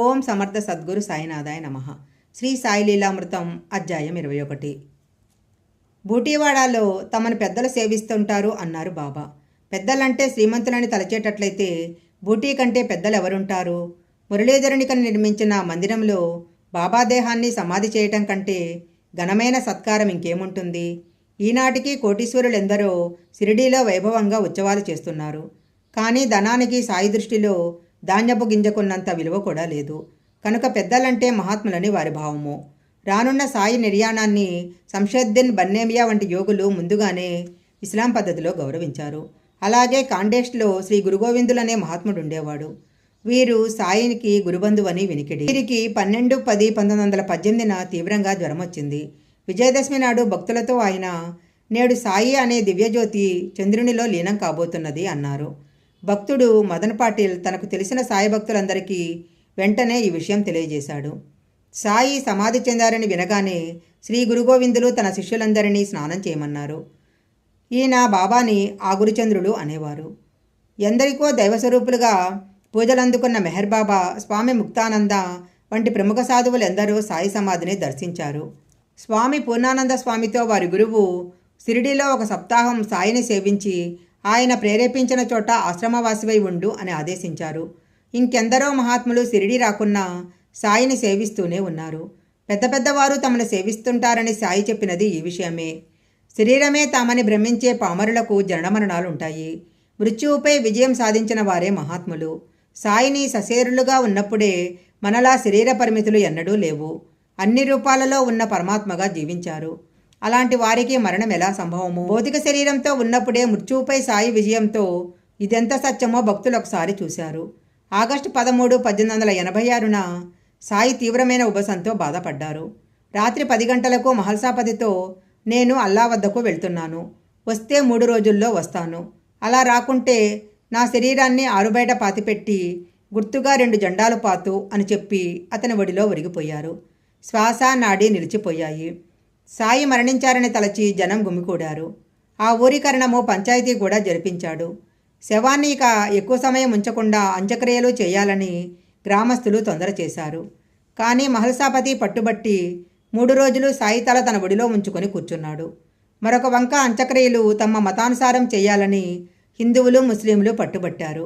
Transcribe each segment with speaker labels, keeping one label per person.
Speaker 1: ఓం సమర్థ సద్గురు సాయినాథాయ నమః. శ్రీ సాయి లీలామృతం అధ్యాయం 21. బూటీవాడాలో తమను పెద్దలు సేవిస్తుంటారు అన్నారు బాబా. పెద్దలంటే శ్రీమంతులని తలచేటట్లయితే బూటీ కంటే పెద్దలు ఎవరుంటారు? మురళీధరునికని నిర్మించిన మందిరంలో బాబా దేహాన్ని సమాధి చేయటం కంటే ఘనమైన సత్కారం ఇంకేముంటుంది? ఈనాటికి కోటీశ్వరులెందరో షిరిడీలో వైభవంగా ఉత్సవాలు చేస్తున్నారు. కానీ ధనానికి సాయి దృష్టిలో ధాన్యపు గింజకున్నంత విలువ కూడా లేదు. కనుక పెద్దలంటే మహాత్ములని వారి భావము. రానున్న సాయి నిర్యాణాన్ని శంషుద్దీన్ బన్నేమియా వంటి యోగులు ముందుగానే ఇస్లాం పద్ధతిలో గౌరవించారు. అలాగే కాండేష్లో శ్రీ గురుగోవిందులనే మహాత్ముడు ఉండేవాడు. వీరు సాయికి గురుబంధువని వినికిడి. వీరికి 12-10-1918 తీవ్రంగా జ్వరం వచ్చింది. విజయదశమి నాడు భక్తులతో ఆయన, నేడు సాయి అనే దివ్యజ్యోతి చంద్రునిలో లీనం కాబోతున్నది అన్నారు. భక్తుడు మదన్ పాటిల్ తనకు తెలిసిన సాయి భక్తులందరికీ వెంటనే ఈ విషయం తెలియజేశాడు. సాయి సమాధి చెందారని వినగానే శ్రీ గురుగోవిందులు తన శిష్యులందరినీ స్నానం చేయమన్నారు. ఈయన బాబాని ఆగురుచంద్రుడు అనేవారు. ఎందరికో దైవస్వరూపులుగా పూజలందుకున్న మెహర్ బాబా, స్వామి ముక్తానంద వంటి ప్రముఖ సాధువులు ఎందరో సాయి సమాధిని దర్శించారు. స్వామి పూర్ణానంద స్వామితో వారి గురువు షిరిడీలో ఒక సప్తాహం సాయిని సేవించి ఆయన ప్రేరేపించిన చోట ఆశ్రమవాసివై ఉండు అని ఆదేశించారు. ఇంకెందరో మహాత్ములు షిరిడీ రాకున్నా సాయిని సేవిస్తూనే ఉన్నారు. పెద్ద పెద్దవారు తమను సేవిస్తుంటారని సాయి చెప్పినది ఈ విషయమే. శరీరమే తామని భ్రమించే పామరులకు జననమరణాలుంటాయి. మృత్యువుపై విజయం సాధించిన వారే మహాత్ములు. సాయిని సశరీరులుగా ఉన్నప్పుడే మనలా శరీర పరిమితులు ఎన్నడూ లేవు. అన్ని రూపాలలో ఉన్న పరమాత్మగా జీవించారు. అలాంటి వారికి మరణం ఎలా సంభవము? భౌతిక శరీరంతో ఉన్నప్పుడే మృత్యువుపై సాయి విజయంతో ఇదెంత సత్యమో భక్తులు ఒకసారి చూశారు. ఆగస్టు 13, 1886న సాయి తీవ్రమైన ఉబసంతో బాధపడ్డారు. రాత్రి 10 గంటలకు మహల్సాపతితో, నేను అల్లా వద్దకు వెళ్తున్నాను, వస్తే 3 రోజుల్లో వస్తాను, అలా రాకుంటే నా శరీరాన్ని ఆరుబయట పాతిపెట్టి గుర్తుగా 2 జెండాలు పాతు అని చెప్పి అతని ఒడిలో ఒరిగిపోయారు. శ్వాస నాడి నిలిచిపోయాయి. సాయి మరణించారని తలచి జనం గుమికూడారు. ఆ ఊరి కరణము పంచాయతీ కూడా జరిపించాడు. శవాన్ని ఇక ఎక్కువ సమయం ఉంచకుండా అంత్యక్రియలు చేయాలని గ్రామస్తులు తొందర చేశారు. కానీ మహల్సాపతి పట్టుబట్టి 3 రోజులు సాయి తల తన ఒడిలో ఉంచుకొని కూర్చున్నాడు. మరొక వంక అంత్యక్రియలు తమ మతానుసారం చేయాలని హిందువులు, ముస్లింలు పట్టుబట్టారు.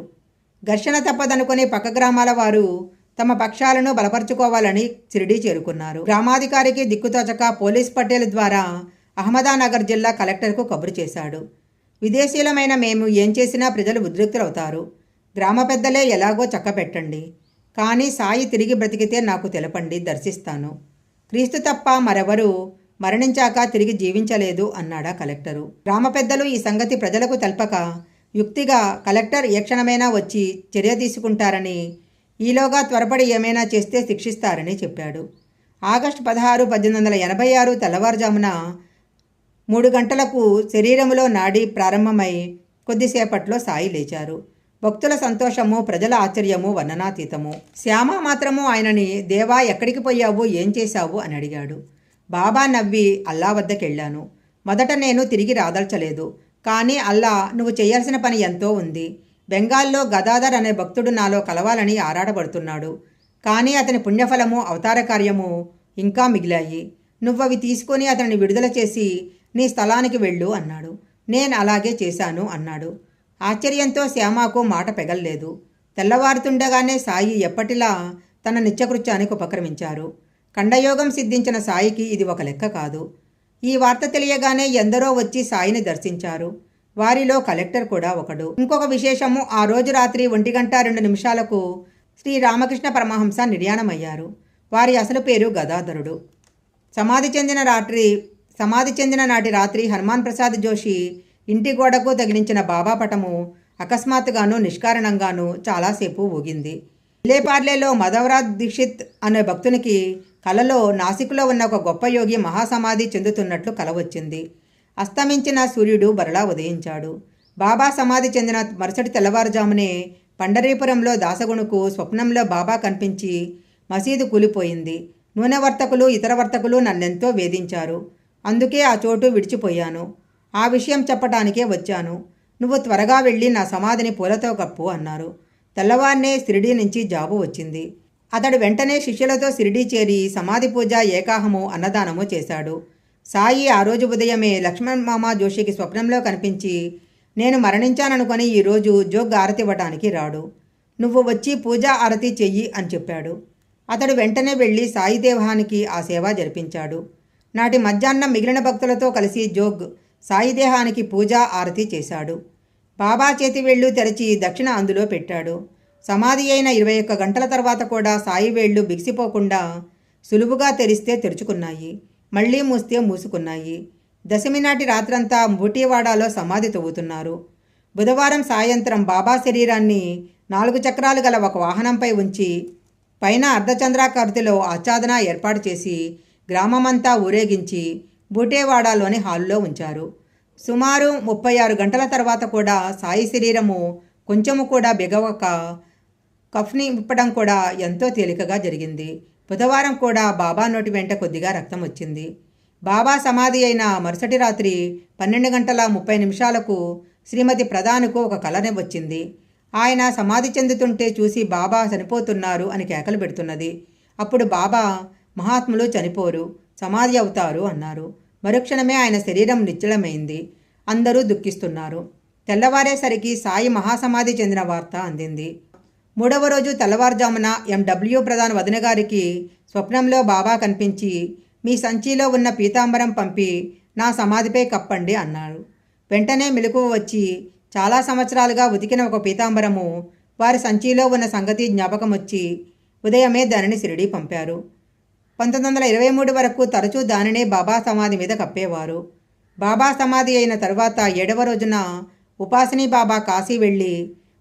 Speaker 1: ఘర్షణ తప్పదనుకుని పక్క గ్రామాల వారు తమ పక్షాలను బలపరుచుకోవాలని షిరిడీ చేరుకున్నారు. గ్రామాధికారికి దిక్కుతోచక పోలీస్ పటేల్ ద్వారా అహ్మదానగర్ జిల్లా కలెక్టర్కు కబురు చేశాడు. విదేశీయులమైన మేము ఏం చేసినా ప్రజలు ఉద్రిక్తులవుతారు. గ్రామ పెద్దలే ఎలాగో చక్కపెట్టండి. కానీ సాయి తిరిగి బ్రతికితే నాకు తెలపండి, దర్శిస్తాను. క్రీస్తు తప్ప మరెవరూ మరణించాక తిరిగి జీవించలేదు అన్నాడా కలెక్టరు. గ్రామ పెద్దలు ఈ సంగతి ప్రజలకు తెలపక యుక్తిగా కలెక్టర్ ఏ క్షణమైనా వచ్చి చర్య తీసుకుంటారని, ఈలోగా త్వరపడి ఏమైనా చేస్తే శిక్షిస్తారని చెప్పాడు. ఆగస్టు 16, 1886 తెల్లవారుజామున 3 గంటలకు శరీరములో నాడి ప్రారంభమై కొద్దిసేపట్లో సాయి లేచారు. భక్తుల సంతోషము, ప్రజల ఆశ్చర్యము వర్ణనాతీతము. శ్యామ మాత్రము ఆయనని, దేవా ఎక్కడికి పోయావు, ఏం చేశావు అని అడిగాడు. బాబా నవ్వి, అల్లా వద్దకెళ్ళాను. మొదట నేను తిరిగి రాదల్చలేదు. కానీ అల్లా, నువ్వు చేయాల్సిన పని ఎంతో ఉంది. బెంగాల్లో గదాధర్ అనే భక్తుడు నాలో కలవాలని ఆరాటపడుతున్నాడు. కానీ అతని పుణ్యఫలము, అవతార కార్యము ఇంకా మిగిలాయి. నువ్వవి తీసుకొని అతనిని విడుదల చేసి నీ స్థలానికి వెళ్ళు అన్నాడు. నేను అలాగే చేశాను అన్నాడు. ఆశ్చర్యంతో శ్యామకు మాట పెగల్లేదు. తెల్లవారుతుండగానే సాయి ఎప్పటిలా తన నిత్యకృత్యానికి ఉపక్రమించారు. ఖండయోగం సిద్ధించిన సాయికి ఇది ఒక లెక్క కాదు. ఈ వార్త తెలియగానే ఎందరో వచ్చి సాయిని దర్శించారు. వారిలో కలెక్టర్ కూడా ఒకడు. ఇంకొక విశేషము, ఆ రోజు రాత్రి 1:02 శ్రీ రామకృష్ణ పరమహంస నిర్యాణమయ్యారు. వారి అసలు పేరు గదాధరుడు. సమాధి చెందిన నాటి రాత్రి హనుమాన్ ప్రసాద్ జోషి ఇంటి గోడకు తగిలించిన బాబా పటము అకస్మాత్తుగాను నిష్కారణంగాను చాలాసేపు ఊగింది. లేపార్లేలో మధవరాజ్ దీక్షిత్ అనే భక్తునికి కలలో నాసిక్లో ఉన్న ఒక గొప్ప యోగి మహాసమాధి చెందుతున్నట్లు కల వచ్చింది. అస్తమించిన సూర్యుడు బరలా ఉదయించాడు. బాబా సమాధి చెందిన మరుసటి తెల్లవారుజామునే పండరీపురంలో దాసగుణుకు స్వప్నంలో బాబా కనిపించి మసీదు కూలిపోయింది. నూనె వర్తకులు, ఇతర వర్తకులు నన్నెంతో వేధించారు. అందుకే ఆ చోటు విడిచిపోయాను. ఆ విషయం చెప్పటానికే వచ్చాను. నువ్వు త్వరగా వెళ్ళి నా సమాధిని పూలతో కప్పు అన్నారు. తెల్లవారినే షిరిడీ నుంచి జాబు వచ్చింది. అతడు వెంటనే శిష్యులతో షిరిడీ చేరి సమాధి పూజ, ఏకాహము, అన్నదానము చేశాడు. సాయి ఆ రోజు ఉదయమే లక్ష్మణ్ మామ జోషికి స్వప్నంలో కనిపించి, నేను మరణించాననుకొని ఈరోజు జోగ్ ఆరతి ఇవ్వటానికి రాడు, నువ్వు వచ్చి పూజా ఆరతి చెయ్యి అని చెప్పాడు. అతడు వెంటనే వెళ్ళి సాయి దేహానికి ఆ సేవ జరిపించాడు. నాటి మధ్యాహ్నం మిగిలిన భక్తులతో కలిసి జోగ్ సాయి దేహానికి పూజా ఆరతి చేశాడు. బాబా చేతి వేళ్ళు తెరచి దక్షిణ అందులో పెట్టాడు. సమాధి అయిన 21 గంటల తర్వాత కూడా సాయి వేళ్ళు బిగిసిపోకుండా సులువుగా తెరిస్తే తెరుచుకున్నాయి, మళ్లీ మూస్తే మూసుకున్నాయి. దశమి నాటి రాత్రంతా బూటీవాడాలో సమాధి తవ్వుతున్నారు. బుధవారం సాయంత్రం బాబా శరీరాన్ని 4 చక్రాలు గల ఒక వాహనంపై ఉంచి పైన అర్ధచంద్రాకృతిలో ఆచ్ఛాదన ఏర్పాటు చేసి గ్రామమంతా ఊరేగించి బూటేవాడాలోని హాలులో ఉంచారు. సుమారు 36 గంటల తర్వాత కూడా సాయి శరీరము కొంచెము కూడా బిగవక కఫ్ని విప్పడం కూడా ఎంతో తేలికగా జరిగింది. బుధవారం కూడా బాబా నోటి వెంట కొద్దిగా రక్తం వచ్చింది. బాబా సమాధి అయిన మరుసటి రాత్రి 12:30 శ్రీమతి ప్రధాన్కు ఒక కలనే వచ్చింది. ఆయన సమాధి చెందుతుంటే చూసి బాబా చనిపోతున్నారు అని కేకలు పెడుతున్నది. అప్పుడు బాబా, మహాత్ములు చనిపోరు, సమాధి అవుతారు అన్నారు. మరుక్షణమే ఆయన శరీరం నిశ్చలమైంది. అందరూ దుఃఖిస్తున్నారు. తెల్లవారేసరికి సాయి మహాసమాధి చెందిన వార్త అందింది. 3వ రోజు తెల్లవారుజామున ఎండబ్ల్యూ ప్రధాన్ వదిన గారికి స్వప్నంలో బాబా కనిపించి, మీ సంచిలో ఉన్న పీతాంబరం పంపి నా సమాధిపై కప్పండి అన్నారు. వెంటనే మెలకువ వచ్చి చాలా సంవత్సరాలుగా ఉతికిన ఒక పీతాంబరము వారి సంచిలో ఉన్న సంగతి జ్ఞాపకం వచ్చి ఉదయమే దానిని షిరిడీ పంపారు. 1923 వరకు తరచూ దానినే బాబా సమాధి మీద కప్పేవారు. బాబా సమాధి అయిన తరువాత 7వ రోజున ఉపాసిని బాబా కాశీ వెళ్ళి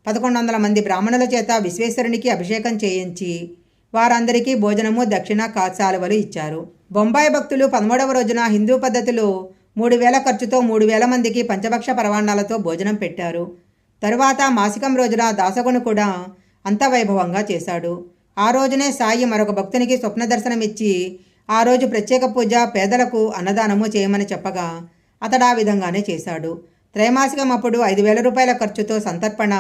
Speaker 1: 1100 మంది బ్రాహ్మణుల చేత విశ్వేశ్వరునికి అభిషేకం చేయించి వారందరికీ భోజనము, దక్షిణ, కాచాలువలు ఇచ్చారు. బొంబాయి భక్తులు 13వ రోజున హిందూ పద్ధతిలో 3000 ఖర్చుతో 3000 మందికి పంచభక్ష పరవాణాలతో భోజనం పెట్టారు. తరువాత మాసికం రోజున దాసగును కూడా అంత వైభవంగా చేశాడు. ఆ రోజునే సాయి మరొక భక్తునికి స్వప్న దర్శనమిచ్చి ఆ రోజు ప్రత్యేక పూజ, పేదలకు అన్నదానము చేయమని చెప్పగా అతడు ఆ విధంగానే చేశాడు. త్రైమాసికం అప్పుడు 5000 రూపాయల ఖర్చుతో సంతర్పణ,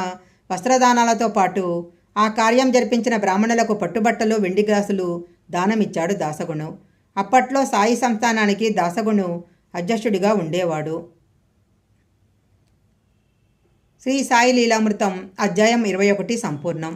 Speaker 1: వస్త్రదానాలతో పాటు ఆ కార్యం జరిపించిన బ్రాహ్మణులకు పట్టుబట్టలు, వెండి గ్లాసులు దానమిచ్చాడు దాసగును. అప్పట్లో సాయి సంస్థానానికి దాసగును అధ్యక్షుడిగా ఉండేవాడు. శ్రీ సాయి లీలామృతం అధ్యాయం 21 సంపూర్ణం.